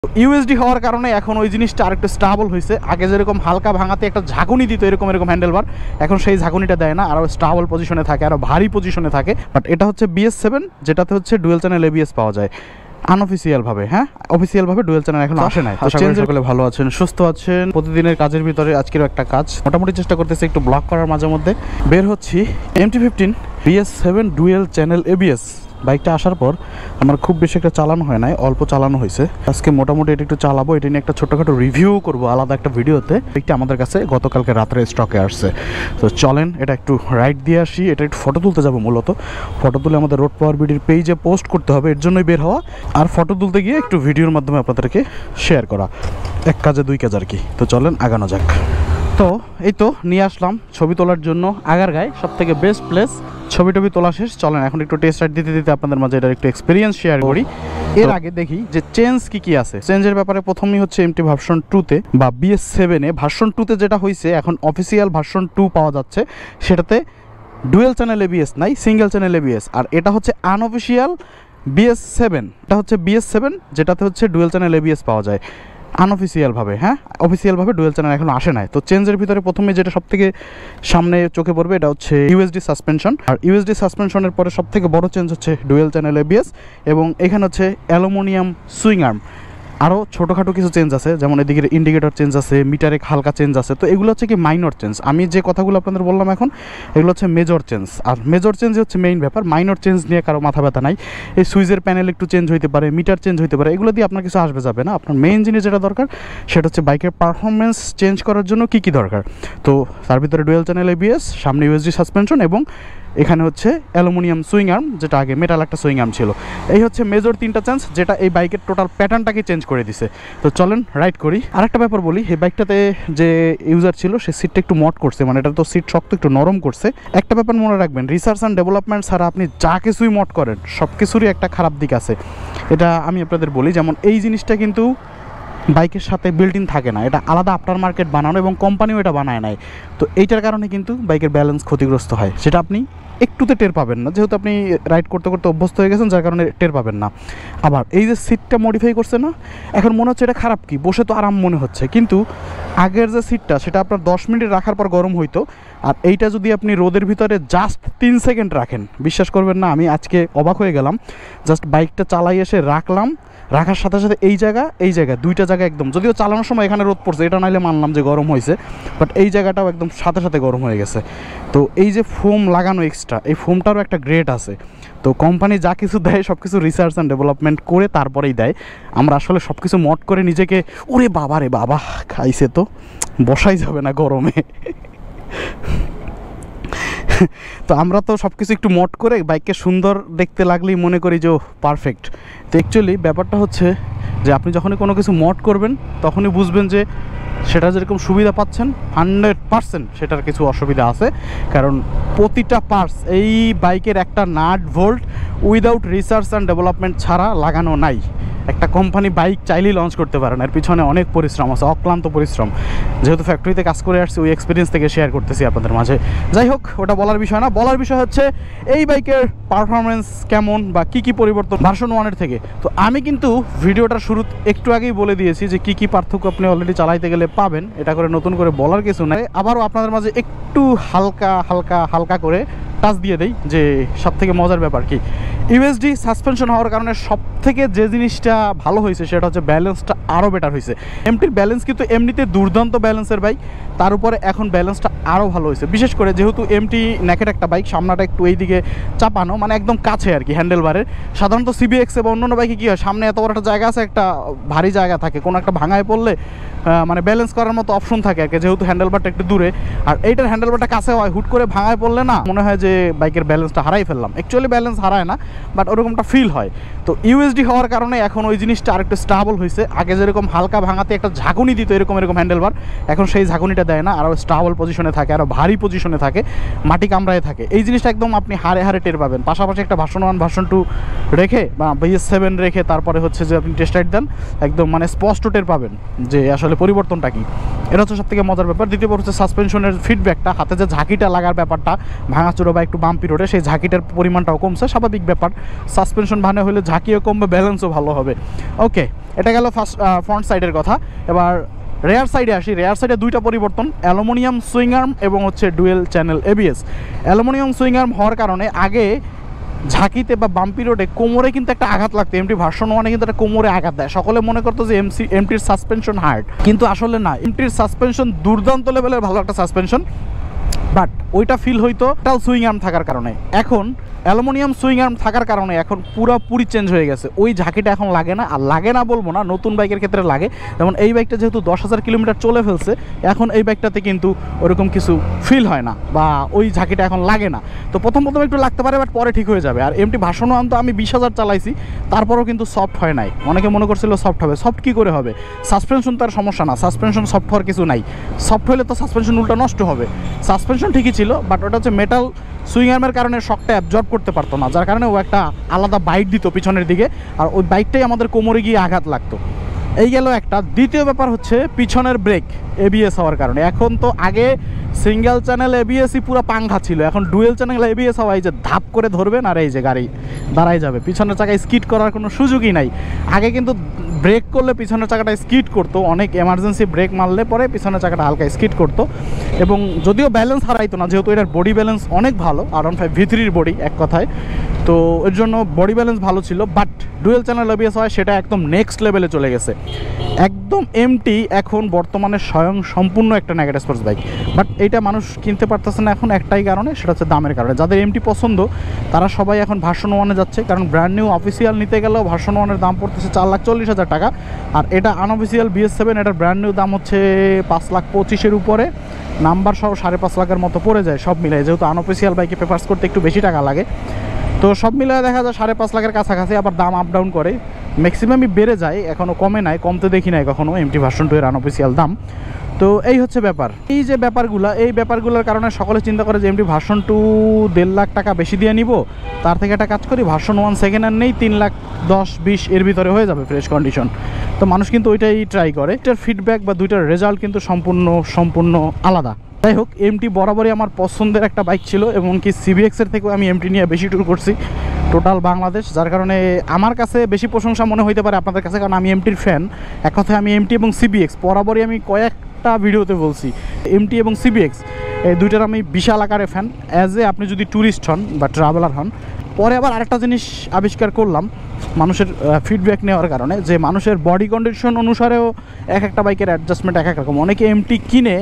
USD হওয়ার কারণে এখন ওই জিনিসটা আরেকটু স্টেবল হয়েছে। আগে যেরকম হালকা ভাঙাতে একটা ঝাঁকুনি দিত এরকম হ্যান্ডেলবার, এখন সেই ঝাঁকুনিটা দেয় না, আরও স্টেবল পজিশনে থাকে, আরও ভারী পজিশনে থাকে। বাট এটা হচ্ছে BS7, যেটাতে হচ্ছে ডুয়েল চ্যানেল ABS পাওয়া যায় আনঅফিসিয়াল ভাবে। হ্যাঁ, অফিসিয়াল ভাবে ডুয়েল চ্যানেল এখন আসে নাই। সকলে ভালো আছেন, সুস্থ আছেন। প্রতিদিনের কাজের ভিতরে আজকের একটা কাজ মোটামুটি চেষ্টা করতেছি একটু ব্লগ করার, মাঝে মধ্যে বের হচ্ছি। MT-15 BS7 dual channel ABS বাইকটা আসার পর আমার খুব বেশি একটা চালানো হয় নাই, অল্প চালানো হয়েছে। আজকে মোটামুটি এটা একটু চালাবো, এটা নিয়ে একটা ছোট্টখাটো রিভিউ করবো আলাদা একটা ভিডিওতে। বাইকটা আমাদের কাছে গতকালকে রাত্রে স্টকে আসছে, তো চলেন এটা একটু রাইড দিয়ে আসি। এটা একটু ফটো তুলতে যাবো, মূলত ফটো তুলে আমাদের রোড পাওয়ার বিডির পেজে পোস্ট করতে হবে, এর জন্যই বের হওয়া। আর ফটো তুলতে গিয়ে একটু ভিডিওর মাধ্যমে আপনাদেরকে শেয়ার করা, এক কাজে দুই কাজ আর কি। তো চলেন আগানো যাক। তো এই তো নিয়ে আসলাম ছবি তোলার জন্য আগারগাঁয়, সব থেকে বেস্ট প্লেস। ছবি টবি তোলা শেষ, চলেন এখন একটু টেস্ট রাইড দিতে দিতে আপনাদের মাঝে এটার একটু এক্সপিরিয়েন্স শেয়ার করি। এর আগে দেখি যে চেঞ্জ কি আছে। চেঞ্জের ব্যাপারে প্রথমেই হচ্ছে MT ভার্সন 2-তে বা BS7-এ ভার্সন 2-তে যেটা হয়েছে, এখন অফিসিয়াল ভার্সন 2 পাওয়া যাচ্ছে, সেটাতে ডুয়েল চ্যানেল ABS নাই, সিঙ্গেল চ্যানেল ABS। আর এটা হচ্ছে আনঅফিসিয়াল BS7, এটা হচ্ছে BS7 যেটাতে হচ্ছে ডুয়েল চ্যানেল ABS পাওয়া যায় আনঅফিসিয়ালভাবে। হ্যাঁ, অফিসিয়ালভাবে ডুয়েল চ্যানেল এখন আসে নাই। তো চেঞ্জের ভিতরে প্রথমে যেটা সব থেকে সামনে চোখে পড়বে, এটা হচ্ছে USD সাসপেনশন। আর USD সাসপেনশনের পরে সব থেকে বড় চেঞ্জ হচ্ছে ডুয়েল চ্যানেল ABS, এবং এখানে হচ্ছে অ্যালুমিনিয়াম সুইং আর্ম। আরও ছোটোখাটো কিছু চেঞ্জ আছে, যেমন এদিকে ইন্ডিকেটর চেঞ্জ আছে, মিটারে হালকা চেঞ্জ আছে। তো এগুলো হচ্ছে কি মাইনর চেঞ্জ। আমি যে কথাগুলো আপনাদের বললাম এখন, এগুলো হচ্ছে মেজর চেঞ্জ। আর মেজর চেঞ্জ হচ্ছে মেইন ব্যাপার, মাইনর চেঞ্জ নিয়ে কারো মাথা ব্যথা নাই। এই সুইচের প্যানেল একটু চেঞ্জ হইতে পারে, মিটার চেঞ্জ হইতে পারে, এগুলো দিয়ে আপনার কিছু আসবে যাবে না। আপনার মেইন জিনিস যেটা দরকার সেটা হচ্ছে বাইকের পারফরমেন্স চেঞ্জ করার জন্য কী দরকার। তো তার ভিতরে ডুয়েল চ্যানেল ABS, সামনে USD সাসপেনশন, এবং এখানে হচ্ছে অ্যালুমিনিয়াম সুইং আর্ম, যেটা আগে মেটাল একটা সুইং আর্ম ছিল। এই হচ্ছে মেজর তিনটা চেঞ্জ, যেটা এই বাইকের টোটাল প্যাটার্নটাকে চেঞ্জ করে দিছে। তো চলেন রাইড করি। আরেকটা ব্যাপার বলি, এই বাইকটাতে যে ইউজার ছিল সে সিটটা একটু মড করছে, মানে এটা তো সিট শক্ত একটু নরম করছে। একটা ব্যাপার মনে রাখবেন, রিসার্চ অ্যান্ড ডেভেলপমেন্ট ছাড়া আপনি যা কিছুই মড করেন সব কিছুরই একটা খারাপ দিক আছে। এটা আমি আপনাদের বলি, যেমন এই জিনিসটা কিন্তু বাইকের সাথে বিল্ট ইন থাকে না, এটা আলাদা আফটার মার্কেট বানানো, এবং কোম্পানিও এটা বানায় নাই। তো এইটার কারণে কিন্তু বাইকের ব্যালেন্স ক্ষতিগ্রস্ত হয়, সেটা আপনি একটুতে টের পাবেন না, যেহেতু আপনি রাইড করতে করতে অভ্যস্ত হয়ে গেছেন, যার কারণে টের পাবেন না। আবার এই যে সিটটা মডিফাই করছে না, এখন মনে হচ্ছে এটা খারাপ, কি বসে তো আরাম মনে হচ্ছে, কিন্তু আগের যে সিটটা সেটা আপনার 10 মিনিট রাখার পর গরম হইতো। আর এইটা যদি আপনি রোদের ভিতরে জাস্ট 3 সেকেন্ড রাখেন, বিশ্বাস করবেন না, আমি আজকে অবাক হয়ে গেলাম। জাস্ট বাইকটা চালাই এসে রাখলাম, রাখার সাথে সাথে এই জায়গা দুইটা জায়গা একদম, যদিও চালানোর সময় এখানে রোদ পড়ছে, এটা নাইলে মানলাম যে গরম হয়েছে, বাট এই জায়গাটাও একদম সাথে সাথে গরম হয়ে গেছে। তো এই যে ফোম লাগানো এক্সট্রা, এই ফোমটারও একটা গ্রেড আছে। তো কোম্পানি যা কিছু দেয় সব কিছু রিসার্চ অ্যান্ড ডেভেলপমেন্ট করে তারপরেই দেয়। আমরা আসলে সব কিছু মড করে নিজেকে, ওরে বাবা রে বাবা, খাইছে তো বসাই যাবে না গরমে। তো আমরা তো সব কিছু একটু মড করে বাইককে সুন্দর দেখতে লাগলেই মনে করি যে পারফেক্ট। তো অ্যাকচুয়ালি ব্যাপারটা হচ্ছে যে আপনি যখনই কোনো কিছু মড করবেন তখনই বুঝবেন যে সেটা যেরকম সুবিধা পাচ্ছেন 100% সেটার কিছু অসুবিধা আছে। কারণ প্রতিটা পার্টস এই বাইকের একটা nut volt without research and development ছাড়া লাগানো নাই। একটা কোম্পানি বাইক চাইলেই লঞ্চ করতে পারে না, এর পিছনে অনেক পরিশ্রম আছে, অক্লান্ত পরিশ্রম। যেহেতু ফ্যাক্টরিতে কাজ করে আসছি, ওই এক্সপিরিয়েন্স থেকে শেয়ার করতেছি আপনাদের মাঝে। যাই হোক, ওটা বলার বিষয় না, বলার বিষয় হচ্ছে এই বাইকের পারফরমেন্স কেমন বা কী পরিবর্তন ভার্সন 1-এর থেকে। তো আমি কিন্তু ভিডিওটার শুরু একটু আগেই বলে দিয়েছি যে কী পার্থক্য আপনি অলরেডি চালাইতে গেলে পাবেন, এটা করে নতুন করে বলার কিছু নাই। আবারও আপনাদের মাঝে একটু হালকা করে টাচ দিয়ে দেই যে সব থেকে মজার ব্যাপার কি, USD সাসপেনশন হওয়ার কারণে সব থেকে যে জিনিসটা ভালো হয়েছে সেটা হচ্ছে ব্যালেন্সটা আরও বেটার হয়েছে। MTর ব্যালেন্স কিন্তু এমনিতে দুর্দান্ত ব্যালেন্সের বাইক, তার উপরে এখন ব্যালেন্সটা আরও ভালো হয়েছে। বিশেষ করে যেহেতু MT নেকেট একটা বাইক, সামনাটা একটু এইদিকে চাপানো, মানে একদম কাছে আর কি হ্যান্ডেলবারের। সাধারণত CBX বা অন্যান্য বাইকে কী হয়, সামনে এত বড় একটা জায়গা আছে, একটা ভারী জায়গা থাকে, কোনো একটা ভাঙায় পড়লে মানে ব্যালেন্স করার মতো অপশন থাকে আর কি, যেহেতু হ্যান্ডেলবারটা একটু দূরে। আর এইটার হ্যান্ডেলবারটা কাছে হয়, হুট করে ভাঙায় পড়লে না মনে হয় যে বাইকের ব্যালেন্সটা হারাই ফেললাম। অ্যাকচুয়ালি ব্যালেন্স হারায় না, বাট ওরকমটা ফিল হয়। তো USD হওয়ার কারণে এখন ওই জিনিসটা আরেকটু স্টেবল হয়েছে। আগে যেরকম হালকা ভাঙাতে একটা ঝাঁকুনি দিত এরকম হ্যান্ডেলবার, এখন সেই ঝাঁকুনিটা দেয় না, আরও স্টেবল পজিশনে থাকে, আরও ভারী পজিশনে থাকে, মাটি কামড়ায় থাকে। এই জিনিসটা একদম আপনি হারে টের পাবেন। পাশাপাশি একটা ভার্সন 1 ভার্সন 2 রেখে বা BS7 রেখে তারপরে হচ্ছে যে আপনি টেস্ট রাইড দেন, একদম মানে স্পষ্ট টের পাবেন যে আসলে পরিবর্তনটা কী। এটা হচ্ছে সবথেকে মজার ব্যাপার। দ্বিতীয় হচ্ছে সাসপেনশনের ফিডব্যাকটা, হাতে যে ঝাঁকিটা লাগার ব্যাপারটা ভাঙাচোরা বা একটু বাম্পি রোডে, সেই ঝাঁকিটার পরিমাণটাও কমছে, স্বাভাবিক ব্যাপার। সাসপেনশন ভানে হলে ঝাঁকিও কমবে, ব্যালেন্সও ভালো হবে। ওকে, এটা গেল ফ্রন্ট সাইডের কথা। এবার রেয়ার সাইডে আসি। রেয়ার সাইডে দুইটা পরিবর্তন, অ্যালুমিনিয়াম সুইং আর্ম এবং হচ্ছে dual channel ABS. Aluminium swing arm হওয়ার কারণে আগে ঝাঁকিতে বা বাম্পি রোডে কোমরে কিন্তু একটা আঘাত লাগতো। এমটি ভার্সন 1 কিন্তু একটা কোমরে আঘাত দেয়। সকলে মনে করতো যে এমটির সাসপেনশন হার্ড, কিন্তু আসলে না। এমটির সাসপেনশন দুর্দান্ত লেভেলের ভালো একটা সাসপেনশন, বাট ওইটা ফিল হইতো টাল সুইং আর্ম থাকার কারণে। এখন অ্যালুমিনিয়াম সুইং আর্ম থাকার কারণে এখন পুরোপুরি চেঞ্জ হয়ে গেছে। ওই ঝাঁকিটা এখন লাগে না। আর লাগে না বলবো না, নতুন বাইকের ক্ষেত্রে লাগে। যেমন এই বাইকটা যেহেতু 10,000 কিলোমিটার চলে ফেলছে, এখন এই বাইকটাতে কিন্তু ওরকম কিছু ফিল হয় না বা ওই ঝাঁকিটা এখন লাগে না। তো প্রথম একটু লাগতে পারে, বাট পরে ঠিক হয়ে যাবে। আর এমটি ভার্সন 1 তো আমি 20,000 চালাইছি, তারপরেও কিন্তু সফট হয় নাই। অনেকে মনে করছিল সফট হবে। সফট কী করে হবে? সাসপেনশন তার সমস্যা না, সাসপেনশন সফট হওয়ার কিছু নাই। সফট হলে তো সাসপেনশন উল্টা নষ্ট হবে। সাসপেনশন ঠিকই ছিল, বাট ওটা হচ্ছে মেটাল সুইং আর্মের কারণে শকটা অ্যাবজর্ব করতে পারতো না, যার কারণে ও একটা আলাদা বাইট দিত পিছনের দিকে, আর ওই বাইকটাই আমাদের কোমরে গিয়ে আঘাত লাগতো। এই গেল একটা। দ্বিতীয় ব্যাপার হচ্ছে পিছনের ব্রেক এবিএস হওয়ার কারণে। এখন তো আগে সিঙ্গেল চ্যানেল এবিএসই পুরো পাংখা ছিল, এখন ডুয়েল চ্যানেল এবিএস হওয়া এই যে ধাপ করে ধরবেন আর এই যে গাড়ি দাঁড়াই যাবে, পিছনের চাকায় স্কিড করার কোনো সুযোগই নাই। আগে কিন্তু ব্রেক করলে পিছনের চাকাটা স্কিড করতো, অনেক এমার্জেন্সি ব্রেক মারলে পরে পিছনের চাকাটা হালকা স্কিড করতো, এবং যদিও ব্যালেন্স হারাইতো না, যেহেতু এটার বডি ব্যালেন্স অনেক ভালো, R15 V3-র বডি এক কথায়, তো এর জন্য বডি ব্যালেন্স ভালো ছিল। বাট ডুয়েল চ্যানেল এবিএস হয় সেটা একদম নেক্সট লেভেলে চলে গেছে। একদম এমটি এখন বর্তমানে স্বয়ং সম্পূর্ণ একটা নেগেট স্পোর্টস বাইক, বাট এইটা মানুষ কিনতে পারতেছে না এখন একটাই কারণে, সেটা হচ্ছে দামের কারণে। যাদের এমটি পছন্দ তারা সবাই এখন ভার্সন 1-এ যাচ্ছে, কারণ ব্র্যান্ড নিউ অফিসিয়াল নিতে গেলেও ভার্সন 1-এর দাম পড়তেছে 4,40,000 টাকা। আর এটা আনঅফিসিয়াল BS7, এটার ব্র্যান্ড নিউ দাম হচ্ছে 5,25,000-এর উপরে, নাম্বার সহ 5.5 লাখের মতো পড়ে যায় সব মিলে, যেহেতু আনঅফিসিয়াল বাইকে পেপার্স করতে একটু বেশি টাকা লাগে। তো সব মিলিয়ে দেখা যায় 5.5 লাখের কাছাকাছি। আবার দাম আপ ডাউন করে, ম্যাক্সিমামই বেড়ে যায়, এখনও কমে নাই, কমতে দেখি নাই কখনো এমটি ভার্সন 2-এর আনঅফিসিয়াল দাম। তো এই হচ্ছে ব্যাপার। এই যে ব্যাপারগুলোর কারণে সকলে চিন্তা করে যে এমটি ভার্সন 2 1.5 লাখ টাকা বেশি দিয়ে নিব, তার থেকে একটা কাজ করি ভার্সন 1 সেকেন্ড হ্যান্ড নেই, 3,10,20 এর ভিতরে হয়ে যাবে ফ্রেশ কন্ডিশন। তো মানুষ কিন্তু ওইটাই ট্রাই করে। এটার ফিডব্যাক বা দুইটার রেজাল্ট কিন্তু সম্পূর্ণ আলাদা। যাই হোক, এমটি বরাবরই আমার পছন্দের একটা বাইক ছিল, এমনকি CBX-এর থেকেও আমি এমটি নিয়ে বেশি ট্যুর করছি টোটাল বাংলাদেশ, যার কারণে আমার কাছে বেশি প্রশংসা মনে হইতে পারে আপনাদের কাছে, কারণ আমি এমটির ফ্যান। এক কথায় আমি এমটি এবং CBX বরাবরই আমি কয়েকটা ভিডিওতে বলছি, এমটি এবং CBX এই দুইটার আমি বিশাল আকারে ফ্যান। আপনি যদি ট্যুরিস্ট হন বা ট্রাভেলার হন। পরে আবার আরেকটা জিনিস আবিষ্কার করলাম মানুষের ফিডব্যাক নেওয়ার কারণে, যে মানুষের বডি কন্ডিশন অনুসারেও এক একটা বাইকের অ্যাডজাস্টমেন্ট এক এক রকম। অনেকে এমটি কিনে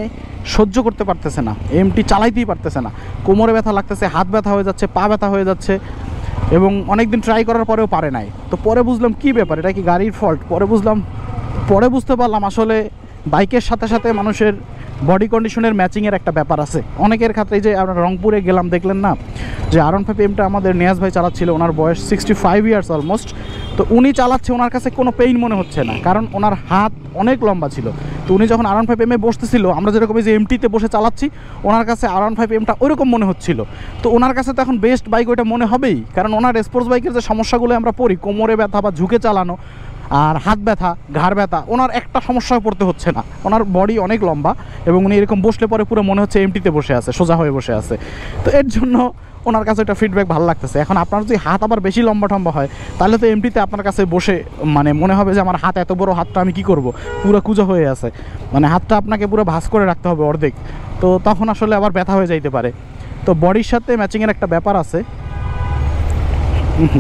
সহ্য করতে পারতেছে না, এমটি চালাইতেই পারতেছে না, কোমরে ব্যথা লাগতেছে, হাত ব্যথা হয়ে যাচ্ছে, পা ব্যথা হয়ে যাচ্ছে, এবং অনেক দিন ট্রাই করার পরেও পারে নাই। তো পরে বুঝলাম কী ব্যাপার, এটা কি গাড়ির ফল্ট? পরে বুঝতে পারলাম আসলে বাইকের সাথে সাথে মানুষের বডি কন্ডিশনের ম্যাচিংয়ের একটা ব্যাপার আছে অনেকের ক্ষেত্রে। যে আমরা রংপুরে গেলাম, দেখলেন না যে R15 এমটা আমাদের নিয়াজ ভাই চালাচ্ছিল, ওনার বয়স 65 ইয়ার্স অলমোস্ট। তো উনি চালাচ্ছে, ওনার কাছে কোনো পেইন মনে হচ্ছে না, কারণ ওনার হাত অনেক লম্বা ছিল। তো উনি যখন R15 এমে বসতেছিল, আমরা যেরকম এই যে এমটিতে বসে চালাচ্ছি, ওনার কাছে R15 এমটা ওইরকম মনে হচ্ছিল। তো ওনার কাছে তো এখন বেস্ট বাইক ওইটা মনে হবেই, কারণ ওনার স্পোর্টস বাইকের যে সমস্যাগুলো আমরা পড়ি, কোমরে ব্যথা বা ঝুঁকে চালানো আর হাত ব্যথা, ঘাড় ব্যথা, ওনার একটা সমস্যায় পড়তে হচ্ছে না। ওনার বডি অনেক লম্বা, এবং উনি এরকম বসলে পরে পুরো মনে হচ্ছে এমটিতে বসে আছে, সোজা হয়ে বসে আছে। তো এর জন্য ওনার কাছে একটা ফিডব্যাক ভালো লাগতেছে। এখন আপনার যদি হাত আবার বেশি লম্বা টম্বা হয়, তাহলে তো এমটিতে আপনার কাছে বসে মানে মনে হবে যে আমার হাত এত বড়, হাতটা আমি কি করব, পুরো কুজো হয়ে আছে, মানে হাতটা আপনাকে পুরো ভাঁজ করে রাখতে হবে অর্ধেক। তো তখন আসলে আবার ব্যথা হয়ে যাইতে পারে। তো বডির সাথে ম্যাচিংয়ের একটা ব্যাপার আছে।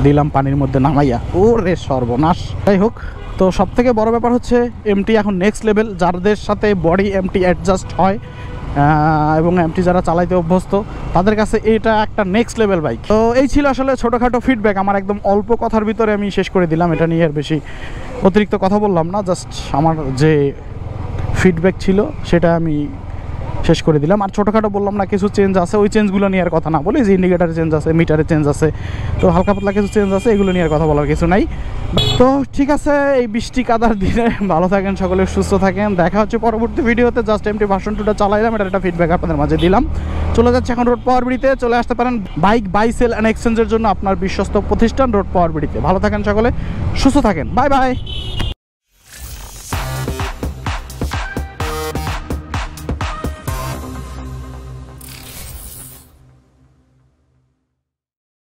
দিলাম পানির মধ্যে নামাইয়া, ও রে সর্বনাশ। যাই হোক, তো সবথেকে বড় ব্যাপার হচ্ছে এমটি এখন নেক্সট লেভেল। যাদের সাথে বডি এমটি অ্যাডজাস্ট হয় এবং এমটি যারা চালাইতে অভ্যস্ত, তাদের কাছে এটা একটা নেক্সট লেভেল বাইক। তো এই ছিল আসলে ছোটোখাটো ফিডব্যাক, আমার একদম অল্প কথার ভিতরে আমি শেষ করে দিলাম। এটা নিয়ে আর বেশি অতিরিক্ত কথা বললাম না, জাস্ট আমার যে ফিডব্যাক ছিল সেটা আমি শেষ করে দিলাম। আর ছোটোখাটো বললাম না, কিছু চেঞ্জ আছে, ওই চেঞ্জগুলো নিয়ে আর কথা না বলি, যে ইন্ডিকেটারে চেঞ্জ আছে, মিটারে চেঞ্জ আছে, তো হালকা পাতলা কিছু চেঞ্জ আছে, এগুলো নিয়ে আর কথা বলার কিছু নাই। তো ঠিক আছে, এই বৃষ্টি কাদার দিনে ভালো থাকেন সকলে, সুস্থ থাকেন। দেখা হচ্ছে পরবর্তী ভিডিওতে। জাস্ট এমটি ভার্সন 2টা চালাইলাম, এটার একটা ফিডব্যাক আপনাদের মাঝে দিলাম। চলে যাচ্ছে এখন রোড পাওয়ার বিডিতে। চলে আসতে পারেন বাইক বাই সেল অ্যান্ড এক্সচেঞ্জের জন্য আপনার বিশ্বস্ত প্রতিষ্ঠান রোড পাওয়ার বিডিতে। ভালো থাকেন সকলে, সুস্থ থাকেন, বাই বাই।